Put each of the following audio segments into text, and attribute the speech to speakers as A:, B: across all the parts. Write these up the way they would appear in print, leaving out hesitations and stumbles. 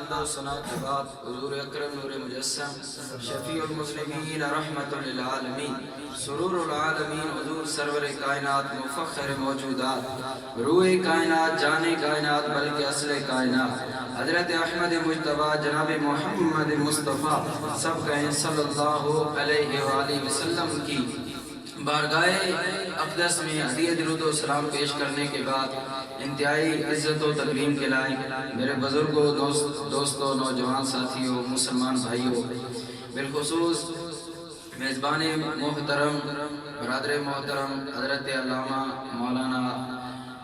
A: حمد و ثنا کے بعد حضور اکرم نور مجسم شفیع المذنبین رحمت للعالمین سرور العالمین حضور سرور کائنات مفخر موجودات روح کائنات جان کائنات بلکہ اصل کائنات حضرت احمد مجتبی جناب محمد مصطفیٰ سب کہیں صلی اللہ علیہ وآلہ وسلم کی بارگاہ اقدس میں ہدیہ درود و سلام پیش کرنے کے بعد انتہائی عزت و تکریم کے لائق میرے بزرگوں دوستوں نوجوان ساتھیوں مسلمان بھائیوں بالخصوص میزبان محترم برادر محترم حضرت علامہ مولانا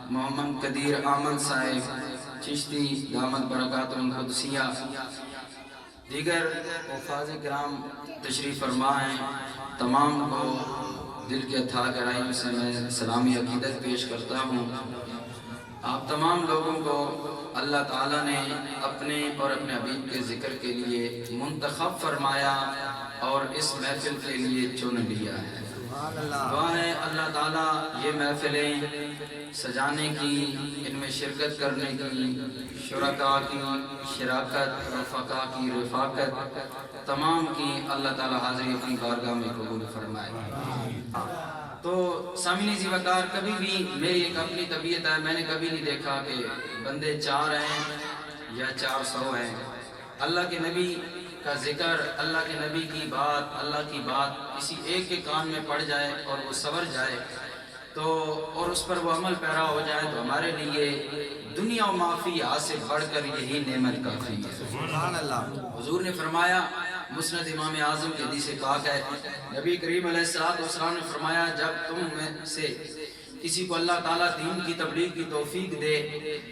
A: محمد قدیر احمد صاحب چشتی دامت برکاتہ القدسیہ دیگر حفاظ کرام تشریف فرما ہیں تمام کو دل کے اتھا گہرائیوں سے میں سلامی عقیدت پیش کرتا ہوں آپ تمام لوگوں کو اللہ تعالیٰ نے اپنے اور اپنے حبیب کے ذکر کے لیے منتخب فرمایا اور اس محفل کے لیے چن لیا ہے دعا ہے اللہ تعالیٰ یہ محفلیں سجانے کی ان میں شرکت کرنے کی شرکاء کی شراکت رفقاء کی رفاقت تمام کی اللہ تعالیٰ حاضری اپنی بارگاہ میں قبول فرمائے تو سامعین ذی وقار کبھی بھی میری ایک اپنی طبیعت ہے میں نے کبھی نہیں دیکھا کہ بندے 4 ہیں یا 400 ہیں اللہ کے نبی کا ذکر اللہ کے نبی کی بات اللہ کی بات کسی ایک کے کان میں پڑ جائے اور وہ سور جائے تو اور اس پر وہ عمل پیرا ہو جائے تو ہمارے لیے دنیا و معافی سے بڑھ کر یہی نعمت کافی ہے سبحان اللہ حضور نے فرمایا مسند امام اعظم کی حدیث پاک ہے نبی کریم علیہ السلام نے فرمایا جب تم میں سے کسی کو اللہ تعالیٰ دین کی تبلیغ کی توفیق دے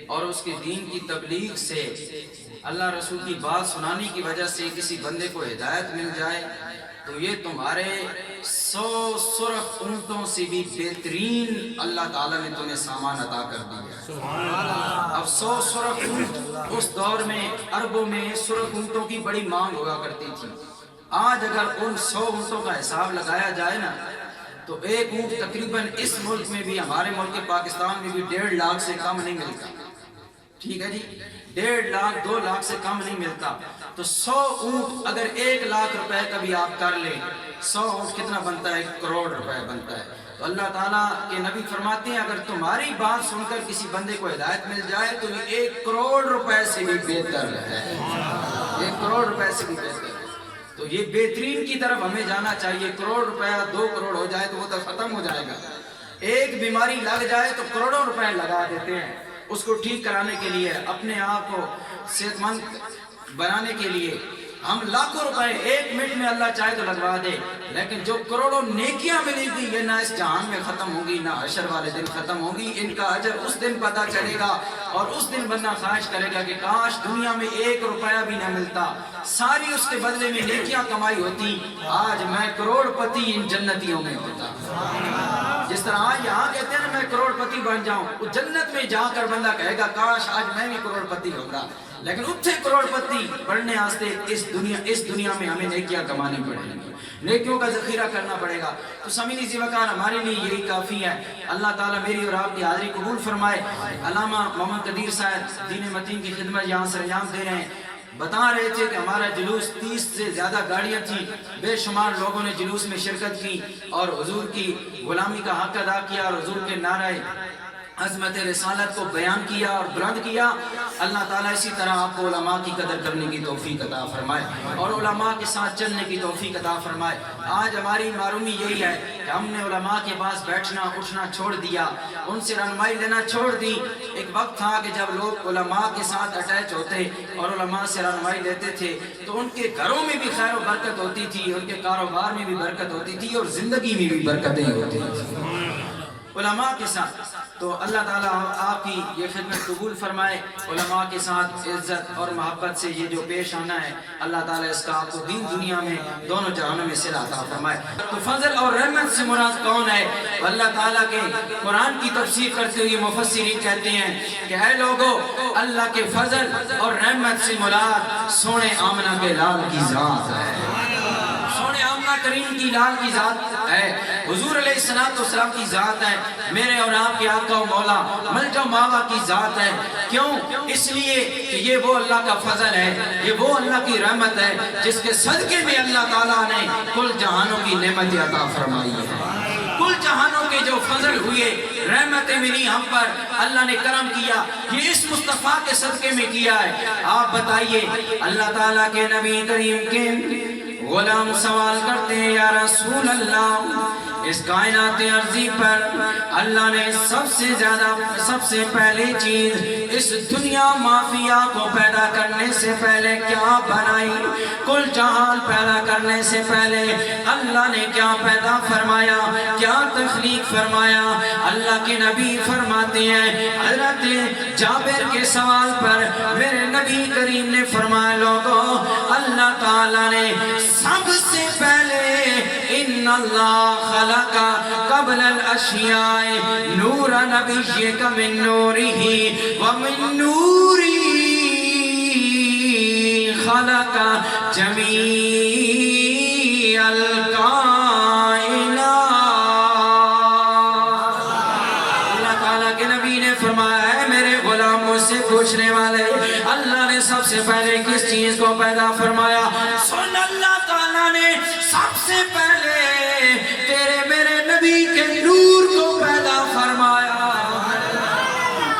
A: اور اس کے دین کی تبلیغ سے اللہ رسول کی بات سنانے کی وجہ سے کسی بندے کو ہدایت مل جائے تو یہ تمہارے 100 سرخ اونٹوں سے بھی بہترین اللہ تعالیٰ نے تمہیں سامان عطا کر دیا اب 100 سرخ اونٹ اس دور میں عربوں میں سرخ اونٹوں کی بڑی مانگ ہوا کرتی تھی آج اگر ان 100 اونٹوں کا حساب لگایا جائے نا تو ایک اونٹ تقریباً اس ملک میں بھی ہمارے ملک پاکستان میں بھی 1.5 لاکھ سے کم نہیں ملتا ٹھیک ہے جی 1.5 لاکھ 2 لاکھ سے کم نہیں ملتا تو 100 اونٹ اگر 1 لاکھ روپے کا بھی آپ کر لیں 100 اونٹ کتنا بنتا ہے 1 کروڑ روپے بنتا ہے تو اللہ تعالیٰ کے نبی فرماتے ہیں اگر تمہاری بات سن کر کسی بندے کو ہدایت مل جائے تو یہ 1 کروڑ روپے سے بھی بہتر ہے 1 کروڑ روپے سے بھی بہتر ہے تو یہ بہترین کی طرف ہمیں جانا چاہیے 1 کروڑ روپے 2 کروڑ ہو جائے تو وہ تو ختم ہو جائے گا ایک بیماری لگ جائے تو کروڑوں روپے لگا دیتے ہیں اس کو ٹھیک کرانے کے لیے اپنے آپ کو صحت مند بنانے کے لیے ہم لاکھوں روپے 1 منٹ میں اللہ چاہے تو لگوا دے لیکن جو کروڑوں نیکیاں ملیں گی یہ نہ اس جہان میں ختم ہوگی نہ حشر والے دن ختم ہوگی ان کا اجر اس دن پتہ چلے گا اور اس دن بندہ خواہش کرے گا کہ کاش دنیا میں 1 روپیہ بھی نہ ملتا ساری اس کے بدلے میں نیکیاں کمائی ہوتی آج میں کروڑ پتی ان جنتیوں میں ہوتا جس طرح آج یہاں کہتے ہیں نا میں کروڑ پتی بن جاؤں وہ جنت میں جا کر بندہ کہے گا کاش آج میں بھی کروڑ پتی ہوگا لیکن اتھے کروڑ پتی بڑھنے آستے اس دنیا میں ہمیں نیکیاں کمانی پڑیں گی نیکیوں کا ذخیرہ کرنا پڑے گا تو سامعین ذی وقار ہمارے لیے یہی کافی ہے اللہ تعالیٰ میری اور آپ کی حاضری قبول فرمائے علامہ محمد قدیر صاحب دین متین کی خدمت یہاں سر انجام دے رہے ہیں بتا رہے تھے کہ ہمارا جلوس 30 سے زیادہ گاڑیاں تھیں بے شمار لوگوں نے جلوس میں شرکت کی اور حضور کی غلامی کا حق ادا کیا اور حضور کے نعرہ عظمت رسالت کو بیان کیا اور بلند کیا اللہ تعالیٰ اسی طرح آپ کو علماء کی قدر کرنے کی توفیق عطا فرمائے اور علماء کے ساتھ چلنے کی توفیق عطا فرمائے آج ہماری معرومی یہی ہے کہ ہم نے علماء کے پاس بیٹھنا اٹھنا چھوڑ دیا ان سے رہنمائی لینا چھوڑ دی ایک وقت تھا کہ جب لوگ علماء کے ساتھ اٹیچ ہوتے اور علماء سے رہنمائی لیتے تھے تو ان کے گھروں میں بھی خیر و برکت ہوتی تھی ان کے کاروبار میں بھی برکت ہوتی تھی اور زندگی میں بھی برکتیں ہوتی تھیں علماء کے ساتھ تو اللہ تعالیٰ آپ کی یہ خدمت قبول فرمائے علماء کے ساتھ عزت اور محبت سے یہ جو پیش آنا ہے اللہ تعالیٰ اس کا آپ کو دین دنیا میں دونوں جہانوں میں صلہ عطا فرمائے تو فضل اور رحمت سے مراد کون ہے اللہ تعالیٰ کے قرآن کی تفسیر کرتے ہوئے مفسرین کہتے ہیں کہ اے لوگو اللہ کے فضل اور رحمت سے مراد سونے آمنہ کے لال کی ذات ہے سونے آمنہ کریم کی لال کی ذات ہے، حضور علیہ السلام کی ذات ہے، میرے اور آپ کے آقا و مولا ملجا و ماوا کی ذات ہے۔ کیوں؟ اس لیے کہ یہ وہ اللہ کا فضل ہے، یہ وہ اللہ کی رحمت ہے جس کے صدقے میں اللہ تعالیٰ نے کل جہانوں کی نعمت عطا فرمائی ہے۔ کل جہانوں کے جو فضل ہوئے، رحمتیں ملی ہم پر، اللہ نے کرم کیا، یہ اس مصطفیٰ کے صدقے میں کیا ہے۔ آپ بتائیے، اللہ تعالیٰ کے نبی کریم کے غلام سوال کرتے ہیں، یا رسول اللہ، اس کائنات عرضی پر اللہ نے سب سے پہلے چیز اس دنیا مافیا کو پیدا کرنے سے پہلے کیا بنائی؟ کل جہان پیدا کرنے سے پہلے اللہ نے کیا پیدا فرمایا، کیا تخلیق فرمایا؟ اللہ کے نبی فرماتے ہیں، حضرت جابر کے سوال پر میرے نبی کریم نے فرمایا، لوگوں، اللہ تعالیٰ نے سب سے پہلے ان اللہ خلق قبل الاشیاء نور نبیک من نورہ ومن نوری خلق جمیع الکائنات۔ اللہ تعالیٰ کے نبی نے فرمایا ہے، میرے غلام مجھ سے پوچھنے والے، اللہ نے سب سے پہلے کس چیز کو پیدا فرمایا؟ سن، اللہ تعالیٰ نے سب سے پہلے تیرے میرے نبی کے نور کو پیدا فرمایا۔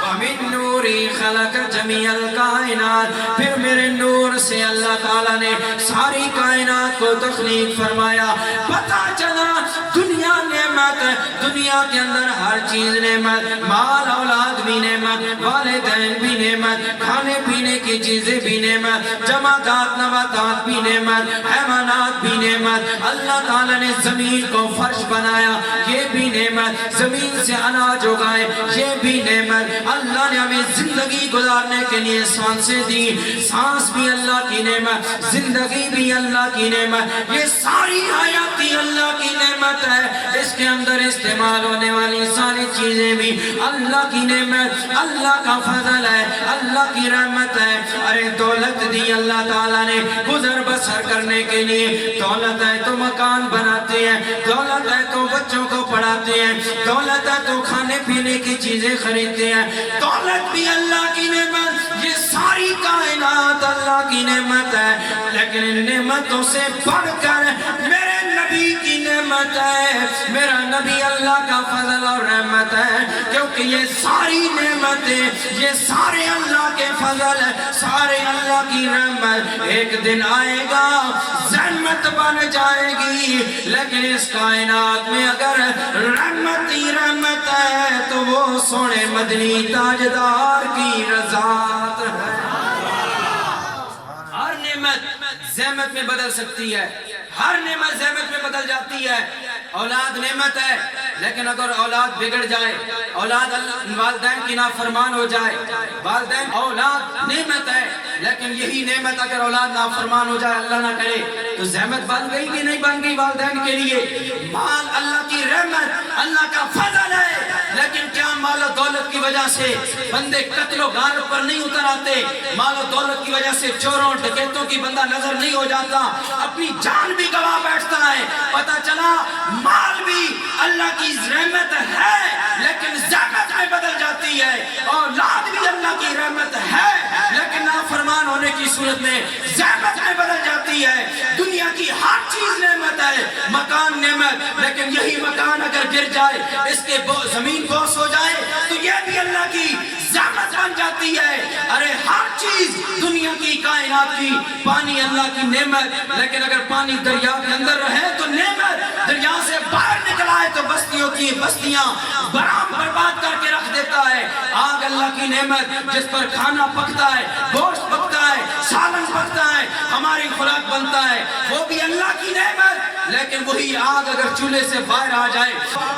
A: وَمِن نُورِ خَلَقَ جَمِيعَ الْكَائِنَاتِ، پھر میرے نور سے اللہ تعالیٰ نے ساری کائنات کو تخلیق فرمایا۔ پتہ چلا دنیا نعمت ہے، دنیا کے اندر ہر چیز نعمت، مال اولاد بھی نعمت، والدین بھی نعمت، کھانے پینے کی چیزیں بھی نعمت، جماعات نباتات بھی نعمت، حیوانات بھی نعمت۔ اللہ تعالیٰ نے زمین کو فرش بنایا، یہ بھی نعمت، زمین سے اناج اگائے، یہ بھی نعمت۔ اللہ نے ہمیں زندگی گزارنے کے لیے سانسیں دی، سانس بھی اللہ کی نعمت، زندگی بھی اللہ کی نعمت، یہ ساری حیاتی اللہ کی نعمت ہے۔ اس کے اندر استعمال ہونے والی ساری چیزیں بھی اللہ کی نعمت، اللہ کا فضل ہے، اللہ کی رحمت ہے۔ ارے دولت دی اللہ تعالیٰ نے گزر بسر کرنے کے لیے، دولت ہے تو مکان بناتے ہیں، دولت ہے تو بچوں کو پڑھاتے ہیں، دولت ہے تو کھانے پینے کی چیزیں خریدتے ہیں، دولت بھی اللہ کی نعمت، یہ ساری کائنات اللہ کی نعمت ہے۔ لیکن ان نعمتوں سے بڑھ کر میرے نبی کی نعمت ہے، میرا نبی اللہ کا فضل اور رحمت ہے، کیونکہ یہ ساری نعمتیں، یہ سارے اللہ کے فضل ہے، سارے اللہ کی رحمت۔ ایک دن آئے گا رحمت بن جائے گی، لیکن اس کائنات میں اگر رحمت ہی رحمت ہے تو وہ سونے مدنی تاجدار کی رضات ہے۔ ہر نعمت زحمت میں بدل سکتی ہے، ہر نعمت زحمت میں بدل جاتی ہے۔ اولاد نعمت ہے، لیکن اگر اولاد بگڑ جائے، اولاد والدین کی نافرمان ہو جائے، والدین اولاد نعمت ہے، لیکن یہی نعمت اگر اولاد نافرمان ہو جائے، اللہ نہ کرے، تو زحمت بن گئی کہ نہیں بن گئی والدین کے لیے؟ مال اللہ کی رحمت، اللہ کا فضل ہے، لیکن کیا مال و دولت کی وجہ سے بندے قتل و غارت پر نہیں اتر آتے؟ مال و دولت کی وجہ سے چوروں ڈکیتوں کی بندہ نظر نہیں ہو جاتا، اپنی جان بھی گوا بیٹھتا ہے۔ پتہ چلا مال بھی اللہ کی رحمت ہے، لیکن زحمت میں بدل جاتی ہے۔ اولاد بھی اللہ کی رحمت ہے، لیکن نافرمان ہونے کی صورت میں زحمت میں بدل جاتی ہے۔ دنیا کی ہر چیز نعمت ہے، مکان نعمت، لیکن یہی مکان اگر گر جائے، اس کے زمین بوس ہو جائے، تو یہ بھی اللہ کی زحمت بن جاتی ہے۔ ارے ہر چیز دنیا کی کائنات کی، پانی اللہ کی نعمت، لیکن اگر پانی دریا کے اندر رہے تو نعمت، دریا سے باہر نکل آئے تو بستیوں کی بستیاں برباد کر کے رکھ دیتا ہے۔ آگ اللہ کی نعمت، جس پر کھانا پکتا ہے، گوشت پکتا ہے، سالن پکتا ہے، ہماری خوراک بنتا ہے، وہ بھی اللہ کی نعمت، لیکن وہی آگ اگر چولہے سے باہر آ جائے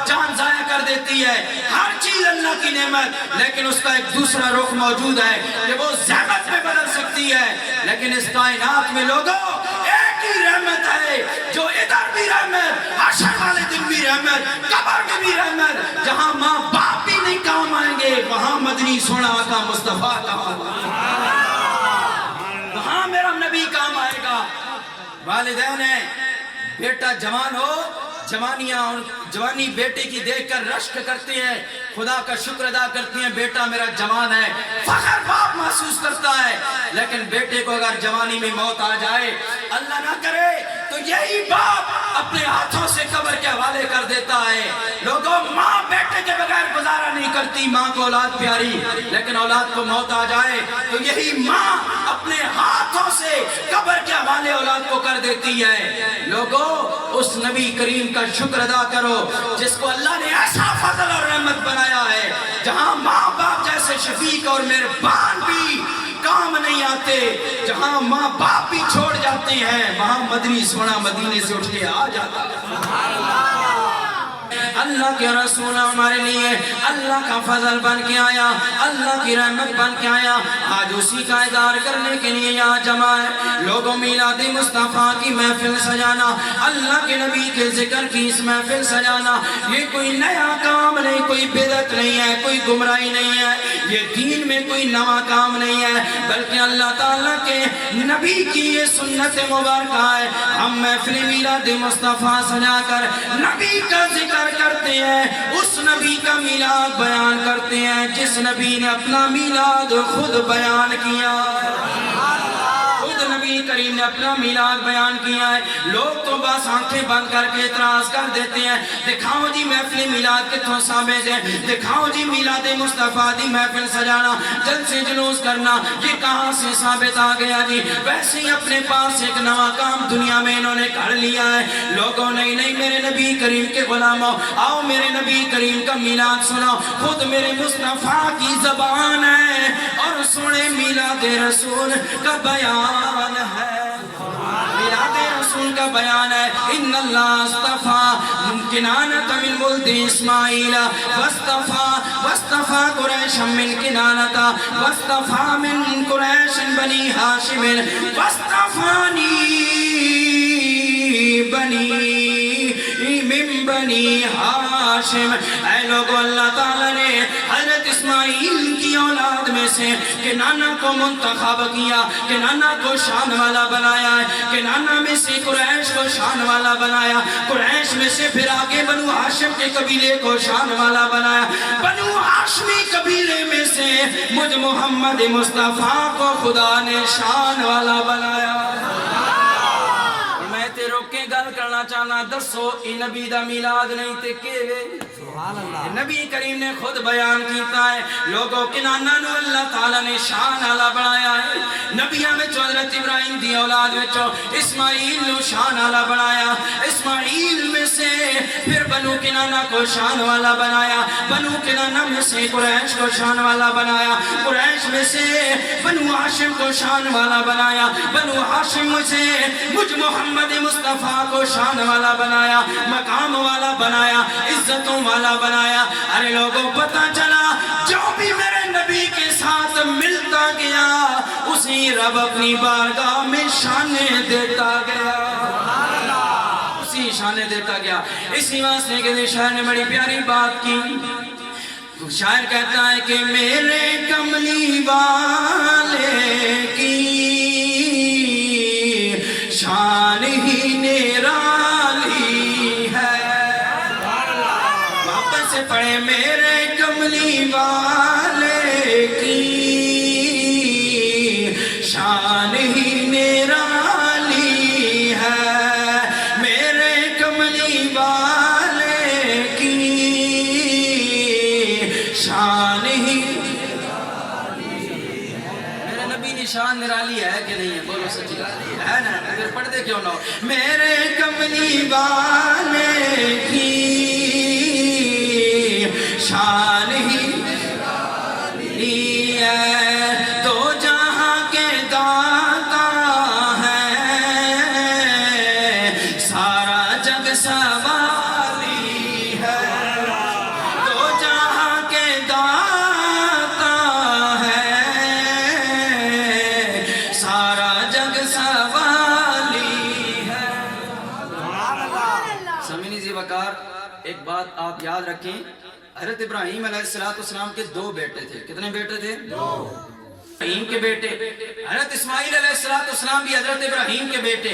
A: جان ضائع کر دیتی ہے۔ ہر چیز اللہ کی نعمت، لیکن اس کا ایک دوسرا رخ موجود ہے کہ وہ زحمت میں بدل سکتی ہے۔ لیکن اس کائنات میں لوگوں ایک ہی رحمت ہے، جو ادھر بھی رحمت، حشر والے دن بھی رحمت، قبر میں بھی رحمت، جہاں ماں باپ بھی نہیں کام آئیں گے، وہاں مدنی سونا آقا مصطفیٰ کام آئے گا، وہاں میرا نبی کام آئے گا۔ والدین ہیں، بیٹا جوان ہو، جوانیاں اور جوانی بیٹے کی دیکھ کر رشک کرتے ہیں، خدا کا شکر ادا کرتے ہیں بیٹا میرا جوان ہے، فخر باپ محسوس کرتا ہے. لیکن بیٹے کو اگر جوانی میں موت آ جائے، اللہ نہ کرے، تو یہی باپ اپنے ہاتھوں سے قبر کے حوالے کر دیتا ہے. لوگوں، ماں بیٹے کے بغیر گزارا نہیں کرتی، ماں کو اولاد پیاری، لیکن اولاد کو موت آ جائے تو یہی ماں اپنے ہاتھوں سے قبر کے حوالے اولاد کو کر دیتی ہے. لوگوں، اس نبی کریم کا شکر ادا کرو جس کو اللہ نے ایسا فضل اور رحمت بنایا ہے، جہاں ماں باپ جیسے شفیق اور مہربان بھی کام نہیں آتے، جہاں ماں باپ بھی چھوڑ جاتے ہیں، وہاں مدنی سونا مدینے سے اٹھ کے آ جاتا ہے. اللہ کے رسول ہمارے لیے اللہ کا فضل بن کے آیا، اللہ کی رحمت بن کے آیا. آج اسی کا ادار کرنے کے لیے یہاں جمع ہے. لوگوں، میلاد مصطفیٰ کی محفل سجانا، اللہ کے نبی کے ذکر کی اس محفل سجانا، یہ کوئی نیا کام نہیں، کوئی بدعت نہیں ہے، کوئی گمراہی نہیں ہے، یہ دین میں کوئی نوا کام نہیں ہے، بلکہ اللہ تعالیٰ کے نبی کی یہ سنت مبارکہ ہے. ہم محفل میلاد مصطفیٰ سجا کر نبی کا ذکر کرتے ہیں، اس نبی کا میلاد بیان کرتے ہیں جس نبی نے اپنا میلاد خود بیان کیا. خود نبی کریم نے اپنا میلاد بیان کیا ہے. لوگ تو بس آنکھیں بند کر کے اعتراض کر دیتے ہیں، دکھاؤ جی محفل میلاد کتوں ثابت ہے، دکھاؤ جی میلاد مصطفیٰ دی محفل سجانا، جلسے جلوس کرنا، یہ کہاں سے ثابت آ گیا جی. ویسے ہی اپنے پاس ایک نوا کام دنیا میں انہوں نے کر لیا ہے. لوگوں، نہیں میرے نبی کریم کے غلاموں، آؤ میرے نبی کریم کا میلاد سنو، خود میرے مصطفیٰ کی زبان ہے اور سنے میلاد رسول کا بیان ہے. میلاد رسول کا بیان ہے. ان اللہ اصطفیٰ کنانۃ من ولد اسماعیل واصطفیٰ قریش من کنانۃ واصطفیٰ من قریش بنی ہاشم واصطفانی من بنی ہاشم. اے لوگو، اللہ تعالیٰ نے حضرت اسماعیل کی اولاد میں سے کنانہ کو منتخب کیا، کنانہ کو شان والا بنایا ہے، کنانہ میں سے قریش کو شان والا بنایا، قریش میں سے پھر آگے بنو ہاشم کے قبیلے کو شان والا بنایا، بنو ہاشمی قبیلے میں سے مجھ محمد مصطفیٰ کو خدا نے شان والا بنایا. روکے گل کرنا چاہنا، دسو ای نبی دا میلاد نہیں تے کیوے؟ نبی کریم نے خود بیان کیتا ہے. لوگوں، کنانہ نو اللہ تعالیٰ نے شان والا بنایا ہے. نبیاں میں حضرت ابراہیم دی اولاد میں اسماعیل نو شان والا بنایا، اسماعیل میں سے پھر بنو کنانہ کو شان والا بنایا، بنو کنانہ میں سے قریش کو شان والا بنایا، قریش میں سے بنو ہاشم کو شان والا بنایا، بنو ہاشم میں سے مجھ محمد مصطفیٰ کو شان والا بنایا، مقام والا بنایا، عزتوں والا بنایا. ارے لوگوں، پتہ چلا جو بھی میرے نبی کے ساتھ ملتا گیا اسی رب اپنی بارگاہ میں شانیں دیتا گیا، اسی شانیں دیتا گیا. اسی واسطے کہ شاعر نے بڑی پیاری بات کی. شاعر کہتا ہے کہ میرے کملی والے کی شان ہی نرالی ہے. واپس سے پڑھے، میرے کملی والے کی شان ہی نرالی ہے، میرے کملی والے کی شان ہی. میرے نبی کی شان نرالی ہے کہ نہیں ہے؟ بولو سچی ہے نا؟ اگر پڑھتے کیوں نہ ہو. میرے کملی والے کی شان ہی ہے، تو جہاں کے داتا ہے سارا جگ سوالی ہے، تو جہاں کے داتا ہے سارا جگ سوالی ہے. سمینی زی وقار، ایک بات آپ یاد رکھیں، حضرت ابراہیم علیہ السلام کے دو بیٹے تھے. کتنے بیٹے تھے؟ دو. ابراہیم کے بیٹے، حضرت اسماعیل علیہ السلام بھی حضرت ابراہیم کے بیٹے،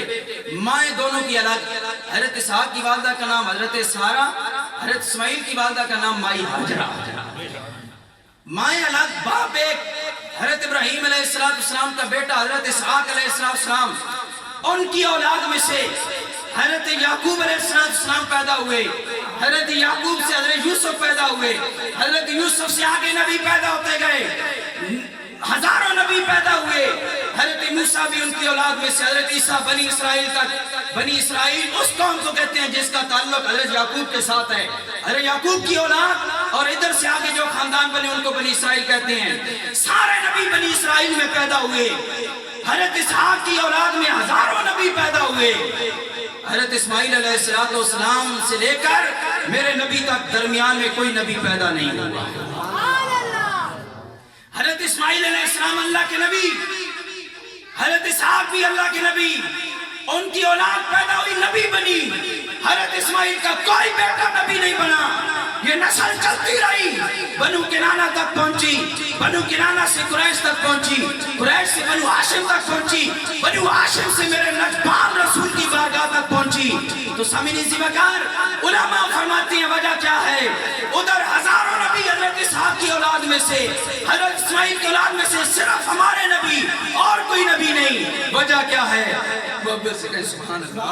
A: مائیں دونوں کی الگ. حضرت اسحاق کی والدہ کا نام حضرت سارہ، حضرت اسماعیل کی والدہ کا نام مائی ہاجرہ، مائیں الگ باپ ایک، حضرت ابراہیم علیہ السلام کا بیٹا حضرت اسحاق علیہ السلام، ان کی اولاد میں سے حضرت یعقوب علیہ السلام پیدا ہوئے، حضرت یعقوب سے حضرت یوسف پیدا ہوئے، حضرت یوسف سے آگے نبی پیدا ہوتے گئے، ہزاروں نبی پیدا ہوئے، حضرت موسیٰ بھی ان کی اولاد میں سے، حضرت عیسیٰ بنی اسرائیل تک، بنی اسرائیل اس قوم کو کہتے ہیں جس کا تعلق حضرت یعقوب کے ساتھ ہے، حضرت یعقوب کی اولاد اور ادھر سے آگے جو خاندان بنے ان کو بنی اسرائیل کہتے ہیں۔ سارے نبی بنی اسرائیل میں پیدا ہوئے، حضرت اسحاق کی اولاد میں ہزاروں نبی پیدا ہوئے، حضرت اسماعیل علیہ السلام سے لے کر میرے نبی تک درمیان میں کوئی نبی پیدا نہیں ہوا۔ حضرت اسماعیل علیہ السلام اللہ کے نبی، حضرت اسحاق بھی اللہ کے نبی، ان کی اولاد پیدا ہوئی نبی بنی، حضرت اسماعیل کا کوئی بیٹا نبی نہیں بنا، یہ نسل چلتی رہی، بنو کنانہ تک پہنچی، بنو کنانہ سے قریش تک پہنچی، قریش سے بنو ہاشم تک پہنچی، بنو ہاشم سے میرے نجبان رسول کی بارگاہ تک پہنچی۔ تو سامعین زیبکار علماء فرماتی ہیں وجہ کیا ہے؟ ادھر ہزاروں نبی حضرت اسحاق کی اولاد میں سے، حضرت اسماعیل کی اولاد میں سے صرف ہمارے نبی اور کوئی نبی نہیں، وجہ کیا ہے؟ محبت سے کہیں سبحان اللہ۔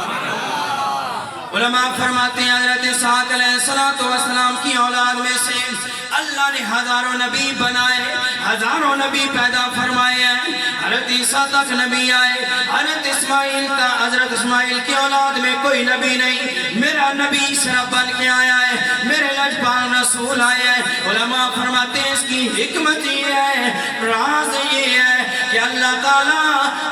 A: علماء فرماتے ہیں حضرت اسحاق علیہ السلام کی اولاد میں سے اللہ نے ہزاروں نبی بنائے، ہزاروں نبی پیدا فرمائے ہیں، حضرت عیسیٰ تک نبی آئے، حضرت اسماعیل کی اولاد میں کوئی نبی نہیں، میرا نبی صرف بن کے آیا ہے، میرے لجبان رسول آئے ہیں۔ علماء فرماتے ہیں اس کی حکمت یہ ہے، راز یہ ہے کہ اللہ تعالیٰ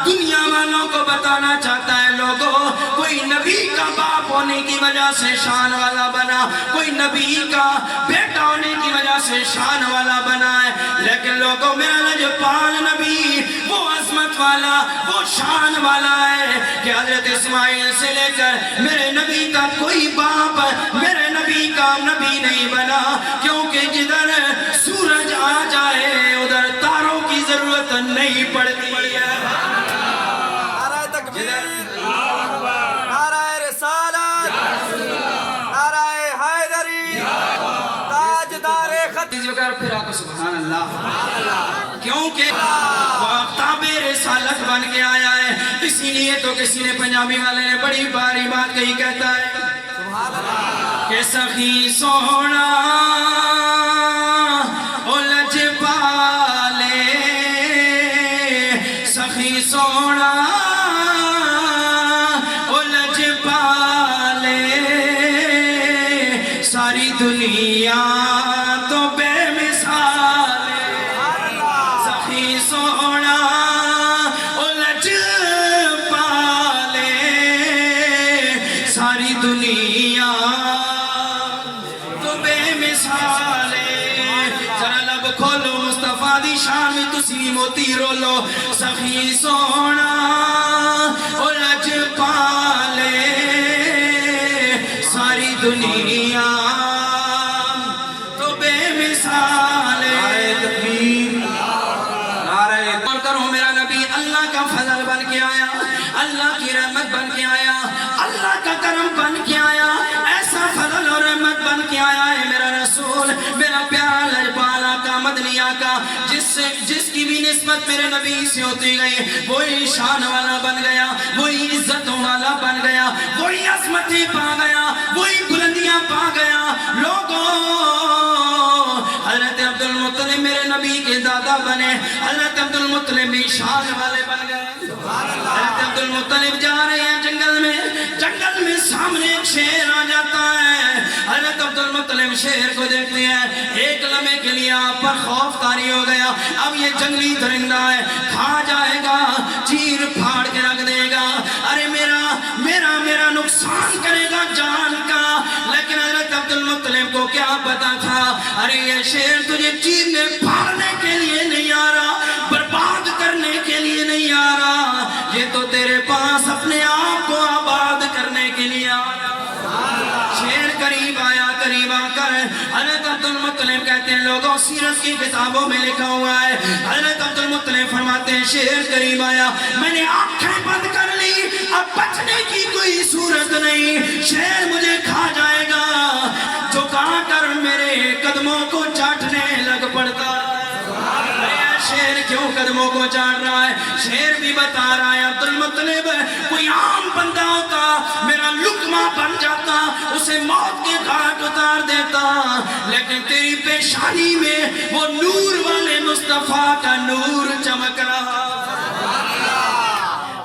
A: دنیا والوں کو بتانا چاہتا ہے لوگوں، کوئی نبی کا باپ ہونے کی وجہ سے شان والا بنا، کوئی نبی کا بیٹا ہونے کی وجہ سے شان والا بنا ہے، لیکن لوگوں میرا لجپال نبی وہ عظمت والا، وہ شان والا ہے کہ حضرت اسماعیل سے لے کر میرے نبی کا کوئی باپ میرے نبی کا نبی نہیں بنا، کیونکہ جدھر سورج آ جائے ادھر تاروں کی ضرورت نہیں پڑتی ہے۔
B: نعرہ تکبیر، نعرہ رسالت، نعرہ حیدری، تاجدار خط
A: پھر آقا سبحان اللہ، کیونکہ وہ آفتاب رسالت بن کے آیا ہے۔ اسی لیے تو کسی نے پنجابی والے نے بڑی باری بات کہی، کہتا ہے کہ سخی سونا الجھ پالے، سخی سونا الجھ پالے، ساری دنیا تو بے مثال ہے، سخی سونا الجھ پالے، ساری دنیا تو بے مثال ہے۔ ذرا لب کھولو مصطفیٰ دی شان میں تسی موتی رولو، سخی سونا الجھ پالے، ساری دنیا تو بے مثال ہے۔ تکبیر، نعرہ کرو میرا نبی اللہ کا فضل بن کے آیا، اللہ کی رحمت بن کے آیا، اللہ کا کرم بن کے آیا، ایسا فضل اور رحمت بن کے آیا ہے میرا رسول، میرا پیارا لجپال آقا مدنی آقا، جس کی بھی نسبت میرے نبی سے ہوتی گئی، وہی شان والا بن گیا، وہی عزتوں والا بن گیا، وہی عظمتیں پا گیا، وہی بلندیاں پا گیا۔ لوگوں حضرت عبدالمطلب میرے نبی کے دادا بنے، حضرت عبدالمطلب بھی شان والے بن گئے۔ حضرت عبدالمطلب جا رہے ہیں جنگل میں سامنے ایک شیر آ جاتا ہے، حضرت عبدالمطلب شیر کو دیکھتے ہیں، ایک لمحے کے لیے آپ پر خوف طاری ہو گیا، اب یہ جنگلی درندہ ہے، کھا جائے گا، چیر پھاڑ کے رکھ دے گا، ارے میرا نقصان کرے گا جان کا۔ لیکن حضرت عبدالمطلب کو کیا پتا تھا، ارے یہ شیر تجھے چیرنے پھاڑنے کے لیے نہیں آ رہا، برباد کرنے کے لیے نہیں آ رہا، یہ تو تیرے پاس اپنے آپ کو آباد کرنے کے لیے آ رہا۔ شیر قریب آیا، قریب آ کر حضرت عبدالمطلب کہتے کہتے ہیں لوگوں سیرت کی کتابوں میں لکھا ہوا ہے حضرت عبد المطلب فرماتے ہیں شیر قریب آیا میں نے آنکھیں بند کر لی اب بچنے کی کوئی صورت نہیں شیر مجھے کھا جائے گا جھکا کر میرے قدموں کو چاٹنے لگ پڑتا شیر کیوں قدموں کو چاٹ رہا ہے شیر بھی بتا رہا ہے عبد المطلب کوئی عام بندہ ہوتا میرا لقمہ بن جاتا اسے موت کے گھاٹ اتار دیتا لیکن تیری پیشانی میں وہ نور والے مصطفیٰ کا نور چمک رہا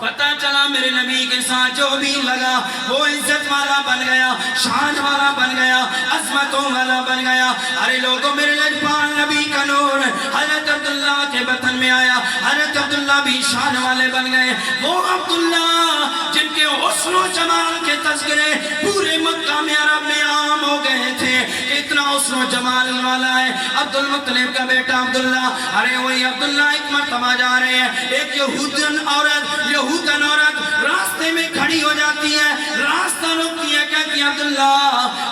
A: پتہ چلا میرے نبی کے ساتھ جو بھی لگا وہ عزت والا بن گیا شان والا بن گیا عظمتوں والا بن گیا ارے لوگوں میرے لجپال نبی کا نور حضرت عبداللہ کے بطن میں آیا حضرت عبداللہ بھی شان والے بن گئے وہ عبداللہ جن کے حسن و جمال کے تذکرے پورے مکہ میں عرب میں عام ہو گئے تھے اتنا حسن و جمال والا ہے عبد المطلب کا بیٹا عبداللہ ارے وہی عبداللہ ایک مرتبہ جا رہے ہیں ایک یہودن عورت راستے میں کھڑی ہو جاتی ہے راستہ روکتی ہے کہتی ہے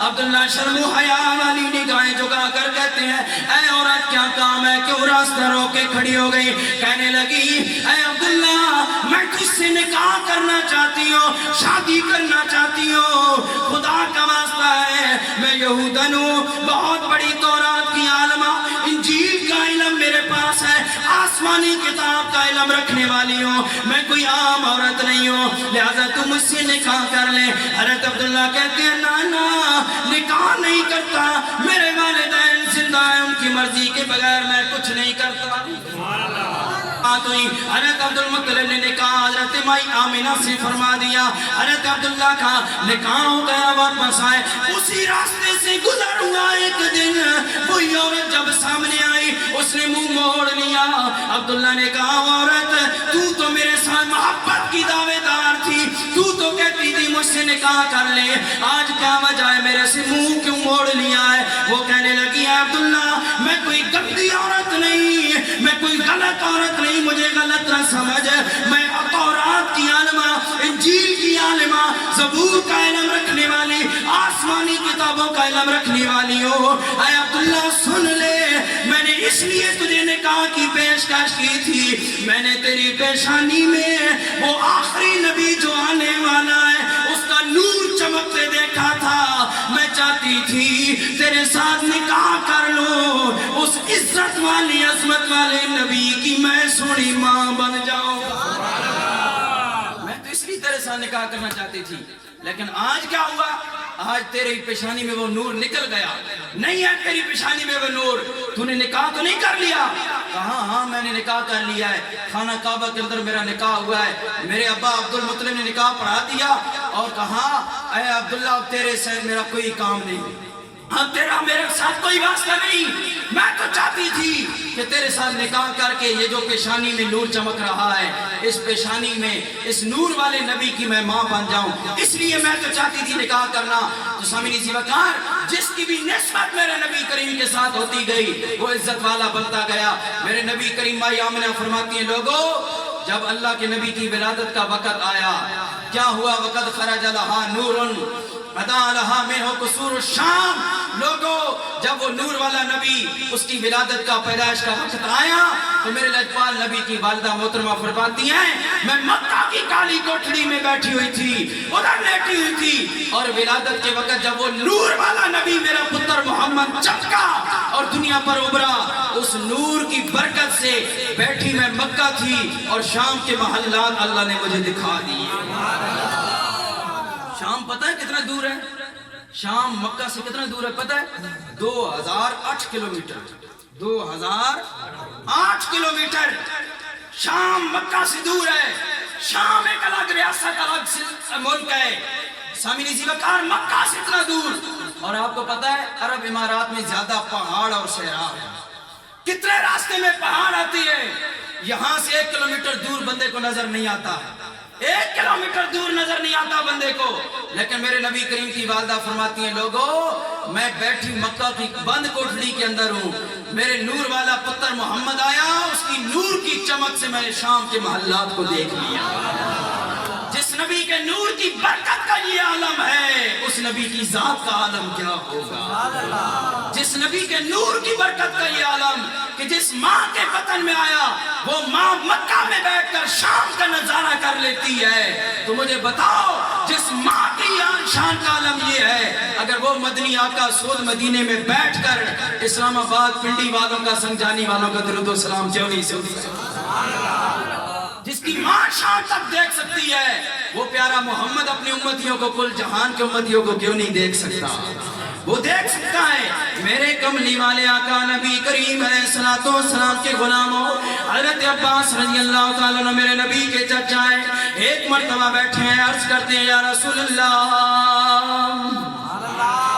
A: عبداللہ شرم و حیا والی نگاہیں جھکا کر کہتے ہیں اے عورت کیا کام ہے کیوں راستہ روک کے کھڑی ہو گئی کہنے لگی اے عبداللہ میں تجھ سے نکاح کرنا چاہتی ہوں شادی کرنا چاہتی ہوں خدا کا واسطہ ہے میں یہودن ہوں بہت بڑی تورات کی عالمہ انجیل کا علم میرے پاس ہے آسمانی کتاب کا علم رکھنے والی ہوں میں کوئی عام عورت نہیں ہوں لہذا تم مجھ سے نکاح کر لیں حضرت عبداللہ کہتے ہیں نا نکاح نہیں کرتا میرے والدین زندہ ہیں ان کی مرضی کے بغیر میں کچھ نہیں کرتا بات ہوئی حضرت عبد المطلب نے نکاح حضرت مائی آمینہ سے فرما دیا حضرت عبداللہ کا نکاح ہو گیا واپس آئے اسی راستے سے گزر ہوا ایک دن وہی عورت جب سامنے آئی اس نے منہ موڑ لیا عبداللہ نے کہا عورت تو میرے ساتھ محبت کی دعوے دار تھی تو کہتی تھی مجھ سے نکاح کر لے آج کیا وجہ ہے میرے سے منہ کیوں موڑ لیا ہے وہ کہنے لگی ہے عبداللہ میں کوئی گندی عورت نہیں میں کوئی غلط عورت نہیں مجھے غلط نہ سمجھ میں تورات کی عالمہ انجیل کی عالمہ زبور کا علم رکھنے والی آسمانی کتابوں کا علم رکھنے والی ہو اے عبداللہ سن لے میں نے اس لیے تجھے نکاح کی پیشکش کی تھی میں نے تیری پیشانی میں وہ آخری نبی جو آنے والا ہے اس کا نور چمکتے دیکھا تھا میں چاہتی تھی تیرے ساتھ نکاح کر لو اس عزت والی عظمت والے نبی کی میں سونی ماں بن جاؤں میں تو اس لیے تیرے ساتھ نکاح کرنا چاہتی تھی لیکن آج کیا ہوا آج تیری پیشانی میں وہ نور نکل گیا نہیں ہے تیری پیشانی میں وہ نور تو نے نکاح تو نہیں کر لیا کہا ہاں میں نے نکاح کر لیا ہے خانہ کعبہ کے اندر میرا نکاح ہوا ہے میرے ابا عبد المطلب نے نکاح پڑھا دیا اور کہا اے عبداللہ تیرے سے میرا کوئی کام نہیں اب تیرا میرے ساتھ کوئی واسطہ نہیں میں تو چاہتی تھی کہ تیرے ساتھ نکاح کر کے یہ جو پیشانی میں نور چمک رہا ہے اس پیشانی میں اس نور والے نبی کی میں ماں بن جاؤں اس لیے میں تو چاہتی تھی نکاح کرنا تو سامعین زی وقار جس کی بھی نسبت میرے نبی کریم کے ساتھ ہوتی گئی وہ عزت والا بنتا گیا میرے نبی کریم مائی آمنہ فرماتی ہیں لوگوں جب اللہ کے نبی کی ولادت کا وقت آیا کیا ہوا وقت خرج لہا نورن ادا لہا منہ قصور الشام لوگوں جب وہ نور والا نبی اس کی ولادت کا پیدائش کا وقت آیا تو میرے لجپال نبی کی والدہ محترمہ فرماتی ہیں میں مکہ کی کالی کوٹھڑی میں بیٹھی ہوئی تھی ادھر لیٹی ہوئی تھی اور ولادت کے وقت جب وہ نور والا نبی میرا پتر محمد چمکا اور دنیا پر ابھرا اس نور کی برکت سے بیٹھی میں مکہ تھی اور شام کے محلات اللہ نے مجھے دکھا دیے شام پتہ ہے کتنا دور ہے شام مکہ سے کتنا دور ہے پتہ ہے 2008 کلومیٹر 2008 کلومیٹر شام مکہ سے دور ہے شام ایک الگ ریاست الگ ملک ہے سامعین زی وقار مکہ سے اتنا دور اور آپ کو پتہ ہے عرب امارات میں زیادہ پہاڑ اور صحرا ہے کتنے راستے میں پہاڑ آتی ہے یہاں سے 1 کلومیٹر دور بندے کو نظر نہیں آتا 1 کلومیٹر دور نظر نہیں آتا بندے کو لیکن میرے نبی کریم کی والدہ فرماتی ہیں لوگوں میں بیٹھی مکہ کی بند کوٹھڑی کے اندر ہوں میرے نور والا پتر محمد آیا اس کی نور کی چمک سے میں نے شام کے محلات کو دیکھ لیا جس
C: جس نبی کے نور کی برکت کا یہ عالم ہے اس نبی کی ذات کا عالم کیا ہوگا؟ جس نبی کے نور کی برکت کا یہ عالم کہ جس ماں کے بطن میں آیا وہ ماں مکہ میں بیٹھ کر شام کا نظارہ کر لیتی ہے، تو مجھے بتاؤ جس ماں کی شان کا عالم یہ ہے، اگر وہ مدنی آقا سود مدینے میں بیٹھ کر اسلام آباد پنڈی والوں کا سنجانی والوں کا درود و سلام کیوں نہیں سنتی؟ جس کی ماں شان تک دیکھ سکتی ہے وہ پیارا محمد اپنی امتیوں کو کل جہان کے امتیوں کو کیوں نہیں دیکھ سکتا؟ وہ دیکھ سکتا ہے۔ میرے کملی والے آقا نبی کریم علیہ السلام کے غلاموں، حضرت عباس رضی اللہ تعالیٰ عنہ میرے نبی کے چچا ہیں، ایک مرتبہ بیٹھے ہیں، عرض کرتے ہیں یا رسول اللہ،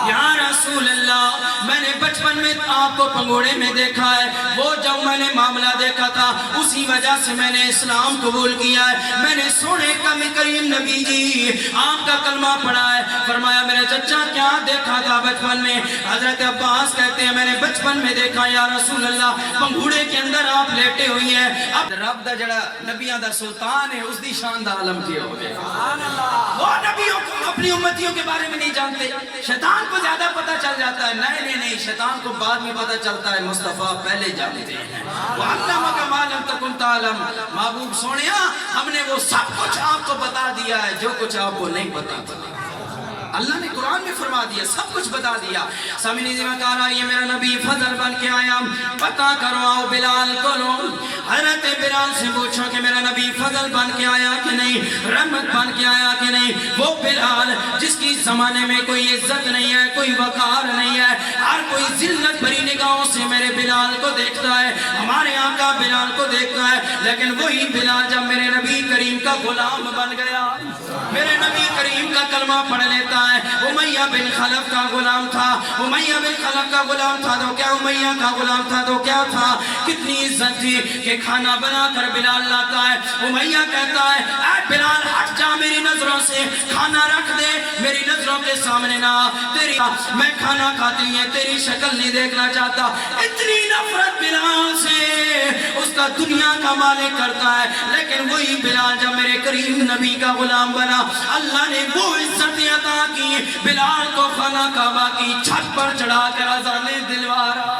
C: یا رسول اللہ، میں نے بچپن میں آپ کو پنگوڑے میں دیکھا ہے، وہ جب میں نے معاملہ دیکھا تھا اسی وجہ سے میں نے اسلام قبول کیا ہے، میں نے سونے کریم نبی جی آپ کا کلمہ پڑھا ہے۔ فرمایا میرے چچا کیا دیکھا تھا بچپن میں؟ حضرت عباس کہتے ہیں میں نے بچپن میں دیکھا یا رسول اللہ پنگوڑے کے اندر آپ لیٹے ہوئی ہیں، اب رب دا جڑا نبیاں دا سلطان ہے اس دی شان دا عالم کیا ہو گیا؟ وہ نبیوں کو اپنی امتیوں کے بارے میں نہیں جانتے، شیطان کو زیادہ پتہ چل جاتا ہے، نہیں شیطان کو بعد میں پتہ چلتا ہے، مصطفیٰ پہلے جانتے ہیں۔ وَعَلَّمَكَ مَا لَمْ تَكُنْ تَعْلَمْ، محبوب سونیا ہم نے وہ سب کچھ آپ کو بتا دیا ہے جو کچھ آپ کو نہیں پتا تھا، اللہ نے قرآن میں فرما دیا، سب کچھ بتا دیا۔ سامنے میں کہا رہا یہ میرا نبی فضل بن کے آیا، پتا کرو آؤ بلال کو لو۔ حضرت بلال سے پوچھو کہ میرا نبی فضل بن کے آیا کہ نہیں، رحمت بن کے آیا کہ نہیں؟ وہ بلال جس کی زمانے میں کوئی عزت نہیں ہے، کوئی وقار نہیں ہے، ہر کوئی ذلت بھری نگاہوں سے میرے بلال کو دیکھتا ہے، ہمارے آقا بلال کو دیکھتا ہے، لیکن وہی بلال جب میرے نبی کریم کا غلام بن گیا، میرے نبی کریم کا کلمہ پڑھ لیتا ہے۔ امیہ بن خلف کا غلام تھا، امیہ بن خلف کا غلام تھا تو کیا، امیہ کا غلام تھا تو کیا تھا؟ کتنی عزت تھی کہ کھانا بنا کر بلال لاتا ہے، امیہ کہتا ہے اے بلال ہٹ جا میری نظروں سے، کھانا رکھ دے میری نظروں کے سامنے نہ، تیری میں کھانا کھاتی ہے تیری شکل نہیں دیکھنا چاہتا۔ اتنی نفرت بلال سے، اس کا دنیا کا مالک کرتا ہے، لیکن وہی بلال جب میرے کریم نبی کا غلام بنا، اللہ نے وہ عزت عطا کی، بلال کو خانہ کعبہ کی چھت پر چڑھا کر اذانیں دلوا رہا۔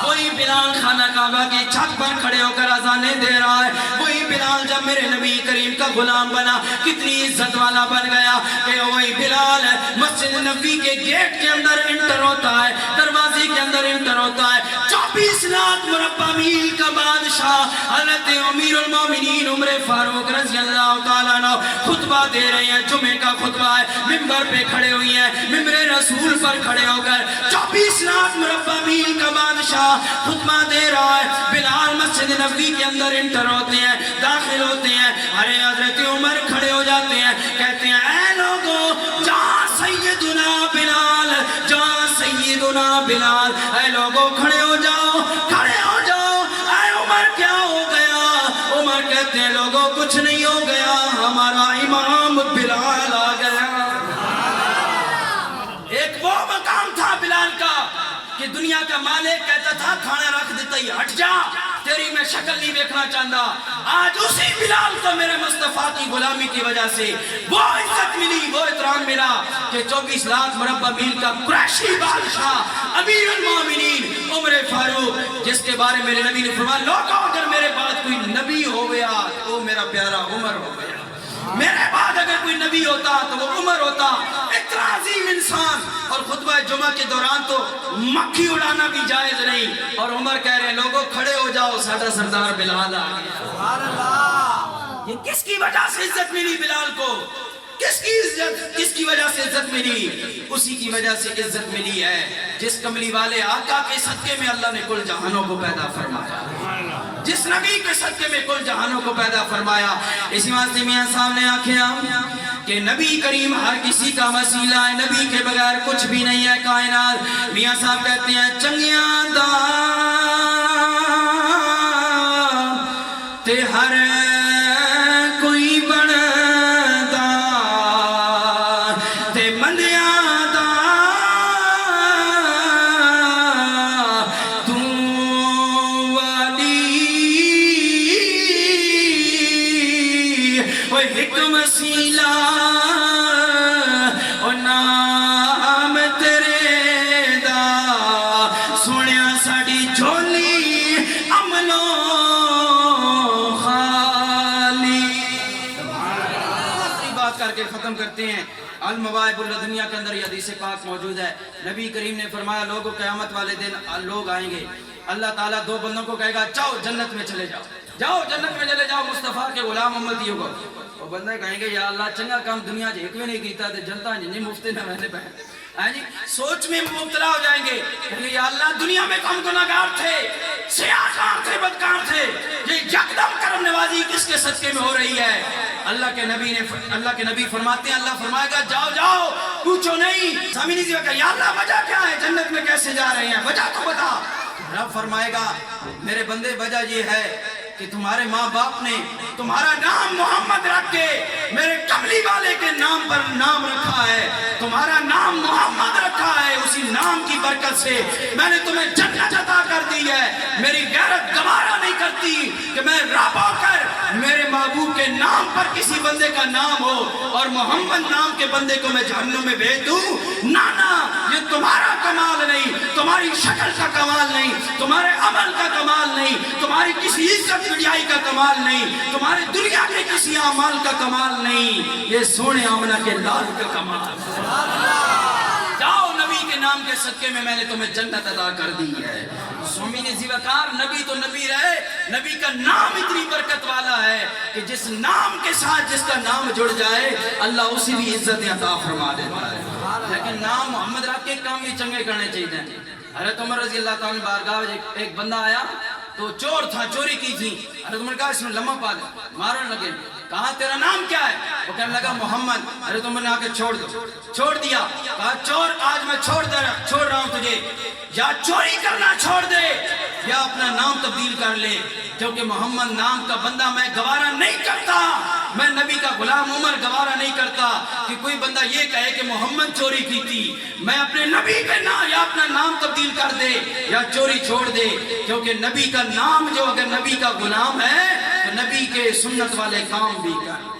C: وہی بلال خانہ کعبہ کی چھت پر کھڑے ہو کر اذانیں دے رہا ہے۔ وہی بلال جب میرے نبی کریم کا غلام بنا کتنی عزت والا بن گیا کہ وہی بلال مسجد نبی کے گیٹ کے اندر انٹر ہوتا ہے، دروازے کے اندر انٹر ہوتا ہے۔ 24 لاکھ مربع میل کا بادشاہ حضرت امیر المومنین عمر فاروق رضی اللہ تعالیٰ عنہ خطبہ دے رہے ہیں، جمعے کا خطبہ ہے، ممبر پہ کھڑے ہوئی ہیں، ممبر رسول پر کھڑے ہو کر 24 لاکھ مربع میل کا بادشاہ خطبہ دے رہا ہے۔ بلال مسجد نبوی کے اندر انٹر ہوتے ہیں، داخل ہوتے ہیں، ارے حضرت عمر کھڑے ہو جاتے ہیں، کہتے ہیں اے لوگو جہاں سیدنا بلال، جہاں سیدنا بلال، اے لوگو کھڑے ہو جاؤ، کھڑے ہو جاؤ، اے عمر کیا ہو گیا؟ عمر کہتے ہیں لوگو کچھ نہیں ہو گیا، ہمارا امام بلال آ گیا۔ ایک وہ مقام تھا بلال کا کہ دنیا کا مالک کہتا تھا کھانا رکھ دیتا ہی ہٹ جا، تیری میں شکل نہیں دیکھنا چاہتا۔ آج اسی بلال کو میرے مصطفیٰ کی غلامی کی وجہ سے وہ عزت ملی، وہ احترام ملا کہ 24 لاکھ مربع میل کا قریشی بادشاہ امیر المومنین عمر فاروق، جس کے بارے میں میرے نبی نے فرمایا لوگوں اگر میرے بعد کوئی نبی ہو گیا تو وہ میرا پیارا عمر ہو گیا، میرے بعد اگر کوئی نبی ہوتا تو وہ عمر ہوتا۔ اتنا عظیم انسان، اور خطبہ جمعہ کے دوران تو مکھی اڑانا بھی جائز نہیں، اور عمر کہہ رہے ہیں لوگوں کھڑے ہو جاؤ، ساڈا سردار بلال آ گیا۔ سبحان اللہ۔ یہ کس کی وجہ سے عزت ملی بلال کو؟ کس کی وجہ سے عزت ملی؟ اسی کی وجہ سے عزت ملی ہے جس کملی والے آقا کے صدقے میں اللہ نے کل جہانوں کو پیدا فرمایا، جس نبی کے صدقے میں کل جہانوں کو پیدا فرمایا۔ اسی واسطے میاں صاحب نے آکھیا کہ نبی کریم ہر کسی کا وسیلہ ہے، نبی کے بغیر کچھ بھی نہیں ہے کائنات۔ میاں صاحب کہتے ہیں چنگیاں دا تے ہر کوئی بندا تے مندیاں دا تو والی وہ ایک وسیلہ او نام تیرے دا سنیا ساڑی جھولی امنو خالی. آخری بات کر کے ختم کرتے ہیں. المواہب اللدنیہ کے اندر یہ حدیث پاک موجود ہے. نبی کریم نے فرمایا لوگوں قیامت والے دن لوگ آئیں گے, اللہ تعالیٰ دو بندوں کو کہے گا جاؤ جنت میں چلے جاؤ, جاؤ جنت میں چلے جاؤ مصطفیٰ کے غلام امتیوں کو. وہ بندے کہیں گے یا اللہ چنگا کام دنیا ایک بھی نہیں کیتا تھے جنتا جنہیں مفتے نہ رہنے پہ جی سوچ میں مبتلا ہو جائیں گے کہ یا اللہ دنیا میں کم گناہگار تھے, سیاہکار تھے, بدکار تھے, یہ یکدم کرم نوازی کس کے صدقے میں ہو رہی ہے. اللہ کے نبی فرماتے ہیں, اللہ فرمائے گا جاؤ جاؤ پوچھو نہیں. سامنے نہیں کہا یا اللہ وجہ کیا ہے, جنت میں کیسے جا رہے ہیں, وجہ تو بتا. رب فرمائے گا میرے بندے وجہ یہ ہے کہ تمہارے ماں باپ نے تمہارا نام محمد رکھ کے میرے کملی والے کے نام پر نام رکھا ہے, تمہارا نام محمد رکھا ہے, اسی نام کی برکت سے میں نے تمہیں جنت عطا کر دی ہے. میری غیرت گوارا نہیں کرتی کہ میں رب ہو کر میرے محبوب کے نام پر کسی بندے کا نام ہو اور محمد نام کے بندے کو میں جہنم میں بھیج دوں. نانا یہ تمہارا کمال نہیں, تمہاری شکل کا کمال نہیں, تمہارے عمل کا کمال نہیں, تمہاری کسی عزت بڑائی کا کمال نہیں, تمہارے دنیا کے کسی اعمال کا کمال نہیں, یہ سونے آمنہ کے لال کا کمال. جاؤ نبی کے نام کے صدقے میں میں نے تمہیں جنت عطا کر دی ہے. سومین زیوکار نبی تو نبی رہے, نبی کا نام اتنی برکت والا ہے کہ جس نام کے ساتھ جس کا نام جڑ جائے اللہ اسی بھی عزت عطا فرما دیتا ہے. لیکن نام محمد رکھ کے کام بھی چنگے کرنے چاہیے. حضرت عمر رضی اللہ تعالیٰ بارگاہ ایک بندہ آیا تو چور تھا, چوری کی تھی. حضرت عمر کہا اس میں لمحہ پا دے, مارن لگے. کہا تیرا نام کیا ہے, وہ کہنے لگا محمد. حضرت عمر نے آ کے چھوڑ دو, چھوڑ دیا. کہا چور آج میں چھوڑ رہا ہوں تجھے, یا چوری کرنا چھوڑ دے یا اپنا نام تبدیل کر لے, کیونکہ محمد نام کا بندہ میں گوارا نہیں کرتا, میں نبی کا غلام عمر گوارا نہیں کرتا کہ کوئی بندہ یہ کہے کہ محمد چوری کی تھی. میں اپنے نبی کے نام یا اپنا نام تبدیل کر دے یا چوری چھوڑ دے, کیونکہ نبی کا نام جو اگر نبی کا غلام ہے تو نبی کے سنت والے کام بھی کر,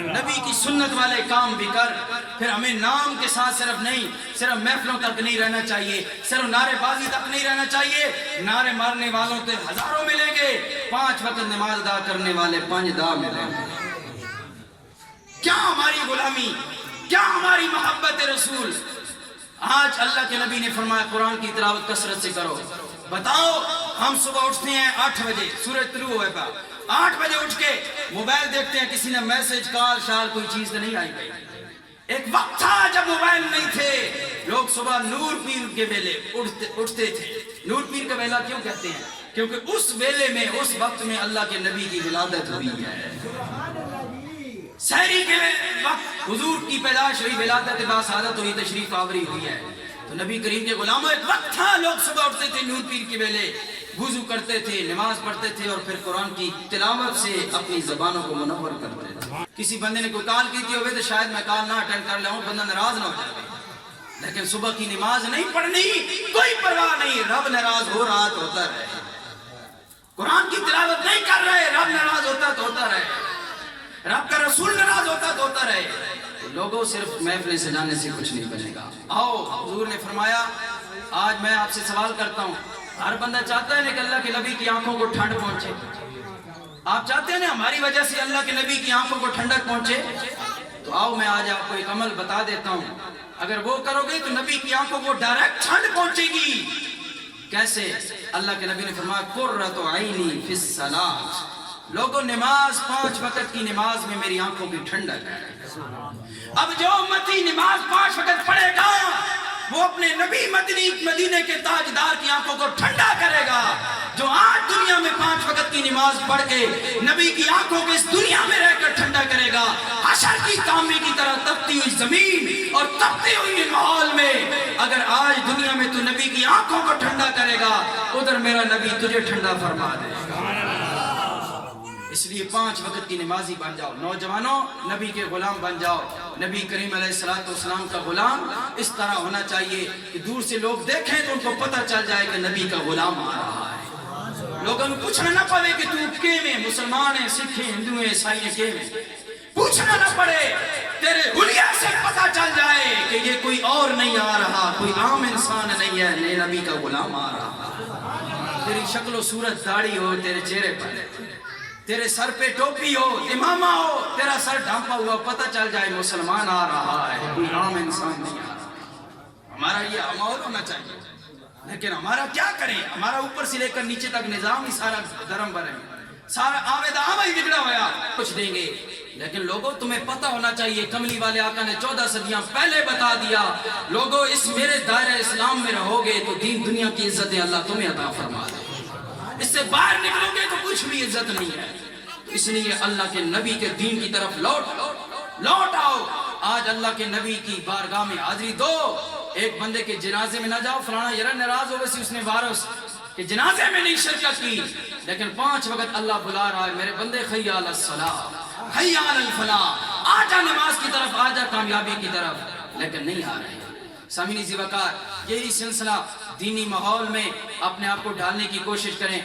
C: نبی کی سنت والے کام بھی کر. پھر ہمیں نام کے ساتھ صرف نہیں, صرف محفلوں تک نہیں رہنا چاہیے, صرف نعرے بازی تک نہیں رہنا چاہیے. نعرے مارنے والوں تو ہزاروں ملیں گے, 5 وقت نماز ادا کرنے والے 5 دا ملیں گے. کیا ہماری غلامی, کیا ہماری محبت رسول. آج اللہ کے نبی نے فرمایا قرآن کی تلاوت کثرت سے کرو. بتاؤ ہم صبح اٹھتے ہیں 8 بجے, سورج طلوع ہوئے گا, 8 بجے اٹھ کے موبائل دیکھتے ہیں کسی نے میسج کال شال کوئی چیز نہیں آئی گئی. ایک وقت تھا جب موبائل نہیں تھے, لوگ صبح نور پیر کے ویلے اٹھتے تھے. نور پیر کا ویلا کیوں کہتے ہیں, کیونکہ اس ویلے میں اس وقت میں اللہ کے نبی کی ولادت ہوئی ہے. سحری کے وقت حضور کی پیدائش ہوئی, ولادت باسعادت ہوئی, تشریف آوری ہوئی ہے. تو نبی کریم کے غلاموں ایک وقت تھا لوگ صبح اٹھتے تھے نور پیر کے ویلے, وضو کرتے تھے, نماز پڑھتے تھے اور پھر قرآن کی تلاوت سے اپنی زبانوں کو منور کرتے تھے. کسی بندے نے کوئی کال کی تھی ہوئے تو شاید میں کال نہ اٹینڈ کر لوں, بندہ ناراض نہ ہو جائے, لیکن صبح کی نماز نہیں پڑھنی کوئی پرواہ نہیں, رب ناراض ہو رہا تو ہوتا رہے. قرآن کی تلاوت نہیں کر رہے, رب ناراض ہوتا تو ہوتا رہے, رب کا رسول ناراض ہوتا تو ہوتا رہے. لوگوں صرف محفلیں سجانے سے کچھ نہیں بنے گا. آؤ حضور نے فرمایا آج میں آپ سے سوال کرتا ہوں, ہر بندہ چاہتا ہے کہ اللہ کے نبی کی آنکھوں کو ٹھنڈ پہنچے. آپ چاہتے ہیں نا ہماری وجہ سے اللہ کے نبی کی آنکھوں کو ٹھنڈک پہنچے, تو آؤ میں آج آپ کو ایک عمل بتا دیتا ہوں. اگر وہ کرو گے تو نبی کی آنکھوں کو ڈائریکٹ ٹھنڈ پہنچے گی. کیسے؟ اللہ کے نبی نے فرمایا قرۃ عینی فی الصلاۃ, لوگوں نماز 5 وقت کی نماز میں میری آنکھوں کی ٹھنڈک ہے. اب جو امتی نماز 5 وقت پڑھے گا وہ اپنے نبی مدینے کے تاجدار کی آنکھوں کو ٹھنڈا کرے گا. جو آج دنیا میں 5 وقت کی نماز پڑھ کے نبی کی آنکھوں کو اس دنیا میں رہ کر ٹھنڈا کرے گا, حشر کی تانبے کی طرح تپتی ہوئی زمین اور تپتے ہوئی ماحول میں اگر آج دنیا میں تو نبی کی آنکھوں کو ٹھنڈا کرے گا, ادھر میرا نبی تجھے ٹھنڈا فرما دے گا. اس لیے 5 وقت کی نمازی بن جاؤ. نوجوانوں نبی کے غلام بن جاؤ. نبی کریم علیہ السلام کا غلام اس طرح ہونا چاہیے کہ دور سے لوگ دیکھیں تو ان کو پتہ چل جائے کہ نبی کا غلام آ رہا ہے. لوگوں کو پوچھنا نہ پڑے کہ تو کیویں مسلمان ہے، سکھ ہے، ہندو ہے، عیسائی ہے، کیویں پوچھنا نہ پڑے، تیرے حلیہ سے پتہ چل جائے کہ یہ کوئی اور نہیں آ رہا، کوئی عام انسان نہیں ہے، نئے نبی کا غلام آ رہا۔ تیری شکل و صورت داڑھی ہو تیرے چہرے پر، تیرے سر پہ ٹوپی ہو، امامہ ہو، تیرا سر ڈھانپا ہوا، پتہ چل جائے مسلمان آ رہا ہے، کوئی عام انسان نہیں آ رہا۔ ہمارا یہ ماحول ہونا چاہیے، لیکن ہمارا کیا کریں؟ ہمارا اوپر سے لے کر نیچے تک نظام ہی سارا دھرم بنے، سارا آوید آما ہی بگڑا ہوا، کچھ دیں گے۔ لیکن لوگوں تمہیں پتہ ہونا چاہیے، کملی والے آقا نے 14 صدیاں پہلے بتا دیا، لوگوں اس میرے دائرہ اسلام میں رہو گے تو دین دنیا کی عزتیں اللہ تمہیں عطا فرما دے، اس سے باہر نکلو گے تو کچھ بھی عزت نہیں ہے۔ اس لیے اللہ کے نبی کے دین کی طرف لوٹ آؤ۔ آج اللہ کے نبی کی بارگاہ میں حاضری دو، ایک بندے کے جنازے میں نہ جاؤ، فلانا یرا ناراض ہو ویسی اس نے وارث کہ جنازے میں نہیں شرکت کی، لیکن 5 وقت اللہ بلا رہا ہے، میرے بندے حی علی الصلاۃ، حی علی الفلاح، آجا نماز کی طرف، آجا کامیابی کی طرف، لیکن نہیں آ رہے۔ سامعین ذی وقار، یہی سلسلہ دینی ماحول میں اپنے آپ کو ڈالنے کی کوشش کریں۔